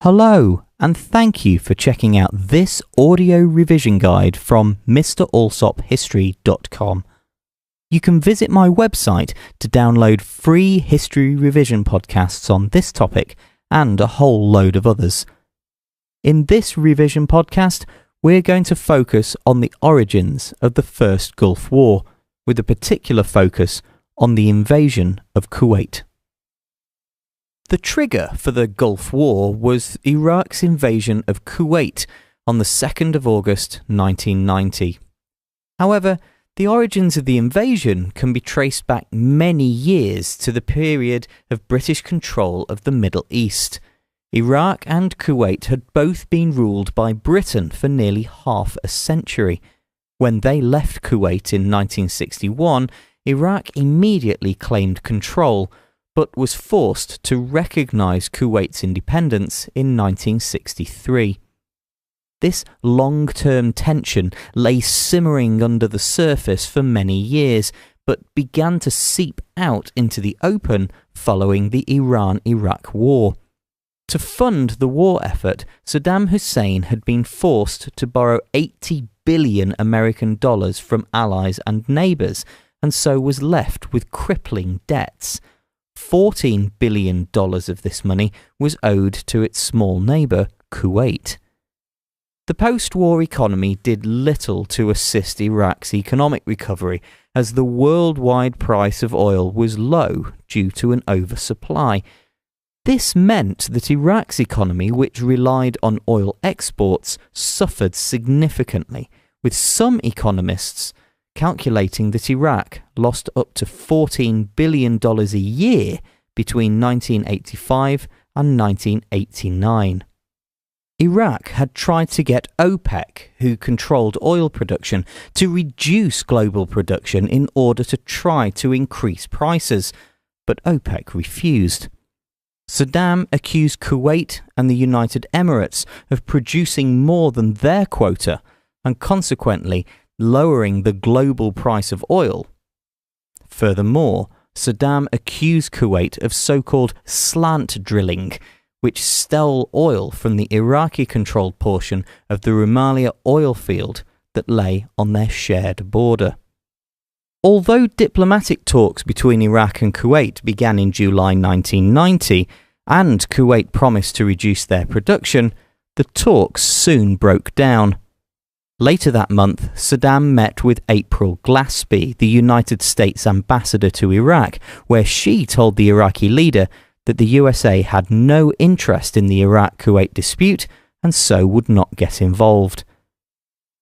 Hello, and thank you for checking out this audio revision guide from MrAlsopHistory.com. You can visit my website to download free history revision podcasts on this topic and a whole load of others. In this revision podcast, we're going to focus on the origins of the First Gulf War, with a particular focus on the invasion of Kuwait. The trigger for the Gulf War was Iraq's invasion of Kuwait on the 2nd of August 1990. However, the origins of the invasion can be traced back many years to the period of British control of the Middle East. Iraq and Kuwait had both been ruled by Britain for nearly half a century. When they left Kuwait in 1961, Iraq immediately claimed control, but was forced to recognise Kuwait's independence in 1963. This long-term tension lay simmering under the surface for many years, but began to seep out into the open following the Iran-Iraq War. To fund the war effort, Saddam Hussein had been forced to borrow $80 billion American dollars from allies and neighbours, and so was left with crippling debts. $14 billion of this money was owed to its small neighbour, Kuwait. The post-war economy did little to assist Iraq's economic recovery, as the worldwide price of oil was low due to an oversupply. This meant that Iraq's economy, which relied on oil exports, suffered significantly, with some economists calculating that Iraq lost up to $14 billion a year between 1985 and 1989. Iraq had tried to get OPEC, who controlled oil production, to reduce global production in order to try to increase prices, but OPEC refused. Saddam accused Kuwait and the United Emirates of producing more than their quota, and consequently lowering the global price of oil. Furthermore, Saddam accused Kuwait of so-called slant drilling, which stole oil from the Iraqi-controlled portion of the Rumaila oil field that lay on their shared border. Although diplomatic talks between Iraq and Kuwait began in July 1990, and Kuwait promised to reduce their production, the talks soon broke down. Later that month, Saddam met with April Glaspie, the United States ambassador to Iraq, where she told the Iraqi leader that the USA had no interest in the Iraq-Kuwait dispute and so would not get involved.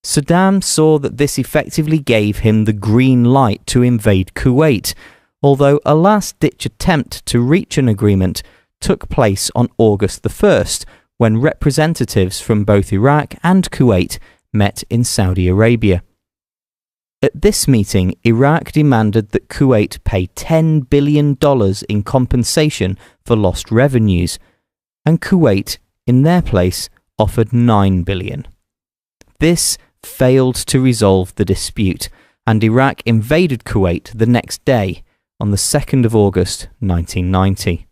Saddam saw that this effectively gave him the green light to invade Kuwait, although a last-ditch attempt to reach an agreement took place on August the 1st, when representatives from both Iraq and Kuwait met in Saudi Arabia. At this meeting, Iraq demanded that Kuwait pay $10 billion in compensation for lost revenues, and Kuwait, in their place, offered $9 billion. This failed to resolve the dispute, and Iraq invaded Kuwait the next day, on the 2nd of August 1990.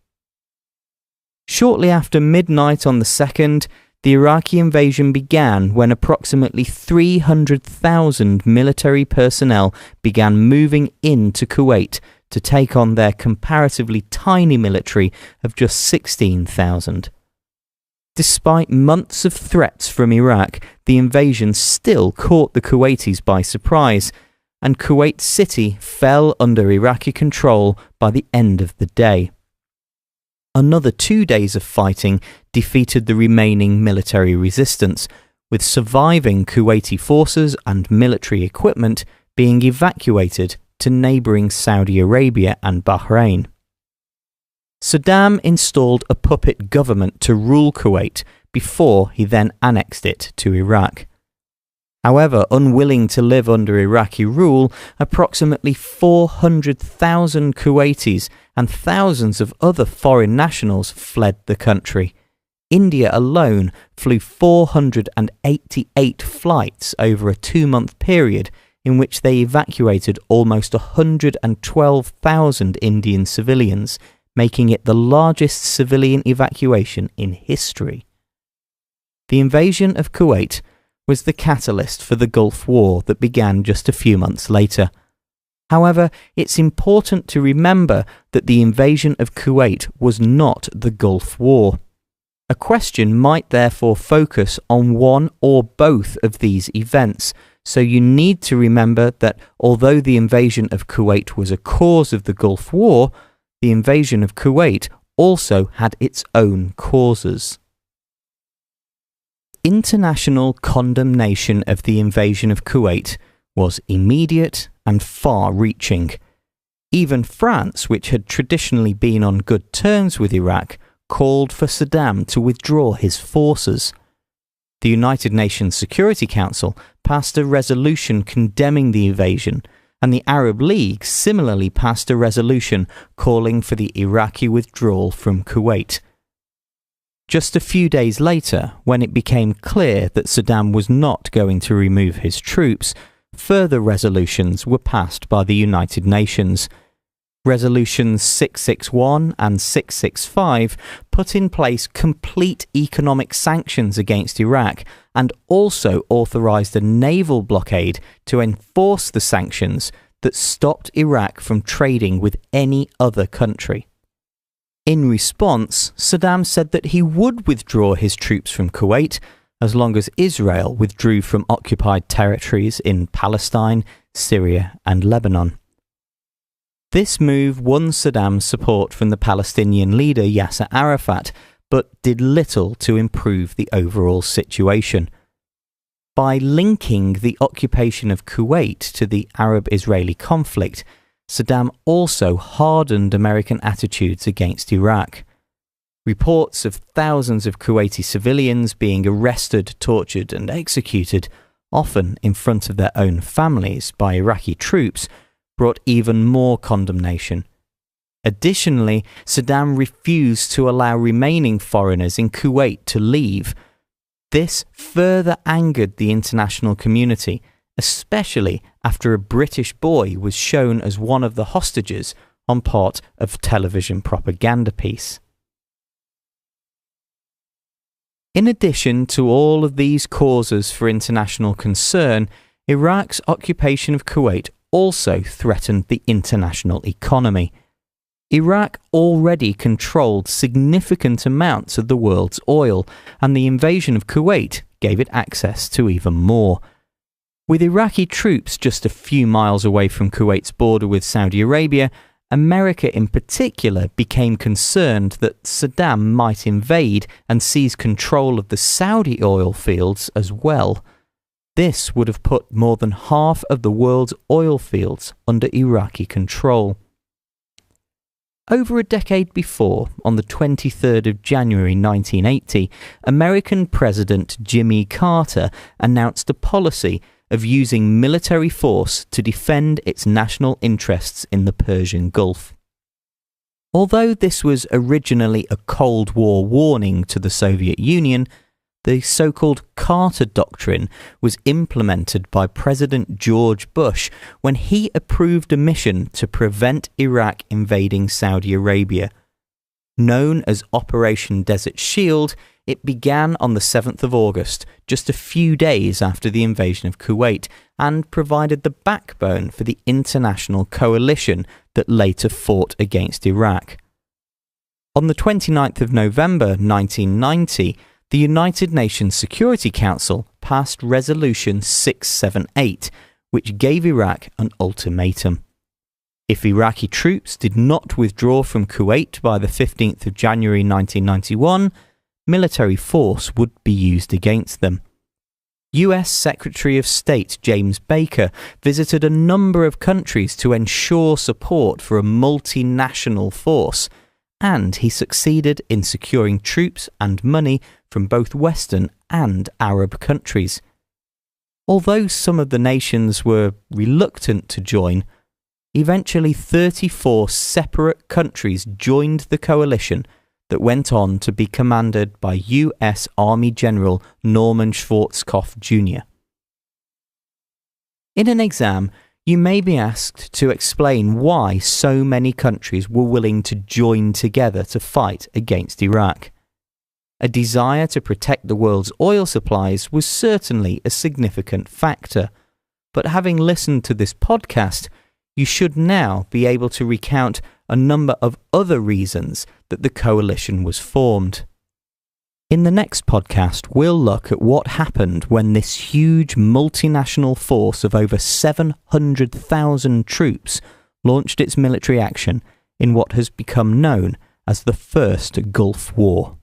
Shortly after midnight on the 2nd, the Iraqi invasion began when approximately 300,000 military personnel began moving into Kuwait to take on their comparatively tiny military of just 16,000. Despite months of threats from Iraq, the invasion still caught the Kuwaitis by surprise, and Kuwait City fell under Iraqi control by the end of the day. Another 2 days of fighting defeated the remaining military resistance, with surviving Kuwaiti forces and military equipment being evacuated to neighbouring Saudi Arabia and Bahrain. Saddam installed a puppet government to rule Kuwait before he then annexed it to Iraq. However, unwilling to live under Iraqi rule, approximately 400,000 Kuwaitis and thousands of other foreign nationals fled the country. India alone flew 488 flights over a 2-month period, in which they evacuated almost 112,000 Indian civilians, making it the largest civilian evacuation in history. The invasion of Kuwait was the catalyst for the Gulf War that began just a few months later. However, it's important to remember that the invasion of Kuwait was not the Gulf War. A question might therefore focus on one or both of these events, so you need to remember that although the invasion of Kuwait was a cause of the Gulf War, the invasion of Kuwait also had its own causes. International condemnation of the invasion of Kuwait was immediate and far-reaching. Even France, which had traditionally been on good terms with Iraq, called for Saddam to withdraw his forces. The United Nations Security Council passed a resolution condemning the invasion, and the Arab League similarly passed a resolution calling for the Iraqi withdrawal from Kuwait. Just a few days later, when it became clear that Saddam was not going to remove his troops, further resolutions were passed by the United Nations. Resolutions 661 and 665 put in place complete economic sanctions against Iraq and also authorized a naval blockade to enforce the sanctions that stopped Iraq from trading with any other country. In response, Saddam said that he would withdraw his troops from Kuwait as long as Israel withdrew from occupied territories in Palestine, Syria, and Lebanon. This move won Saddam's support from the Palestinian leader Yasser Arafat, but did little to improve the overall situation. By linking the occupation of Kuwait to the Arab-Israeli conflict, Saddam also hardened American attitudes against Iraq. Reports of thousands of Kuwaiti civilians being arrested, tortured, and executed, often in front of their own families by Iraqi troops, brought even more condemnation. Additionally, Saddam refused to allow remaining foreigners in Kuwait to leave. This further angered the international community, especially after a British boy was shown as one of the hostages on part of television propaganda piece. In addition to all of these causes for international concern, Iraq's occupation of Kuwait also threatened the international economy. Iraq already controlled significant amounts of the world's oil, and the invasion of Kuwait gave it access to even more. With Iraqi troops just a few miles away from Kuwait's border with Saudi Arabia, America in particular became concerned that Saddam might invade and seize control of the Saudi oil fields as well. This would have put more than half of the world's oil fields under Iraqi control. Over a decade before, on the 23rd of January 1980, American President Jimmy Carter announced a policy of using military force to defend its national interests in the Persian Gulf. Although this was originally a Cold War warning to the Soviet Union, the so-called Carter Doctrine was implemented by President George Bush when he approved a mission to prevent Iraq invading Saudi Arabia. Known as Operation Desert Shield, it began on the 7th of August, just a few days after the invasion of Kuwait, and provided the backbone for the international coalition that later fought against Iraq. On the 29th of November 1990, the United Nations Security Council passed Resolution 678, which gave Iraq an ultimatum. If Iraqi troops did not withdraw from Kuwait by the 15th of January 1991, military force would be used against them. US Secretary of State James Baker visited a number of countries to ensure support for a multinational force, and he succeeded in securing troops and money from both Western and Arab countries. Although some of the nations were reluctant to join, eventually 34 separate countries joined the coalition that went on to be commanded by US Army General Norman Schwarzkopf Jr. In an exam, you may be asked to explain why so many countries were willing to join together to fight against Iraq. A desire to protect the world's oil supplies was certainly a significant factor, but having listened to this podcast, you should now be able to recount a number of other reasons that the coalition was formed. In the next podcast, we'll look at what happened when this huge multinational force of over 700,000 troops launched its military action in what has become known as the First Gulf War.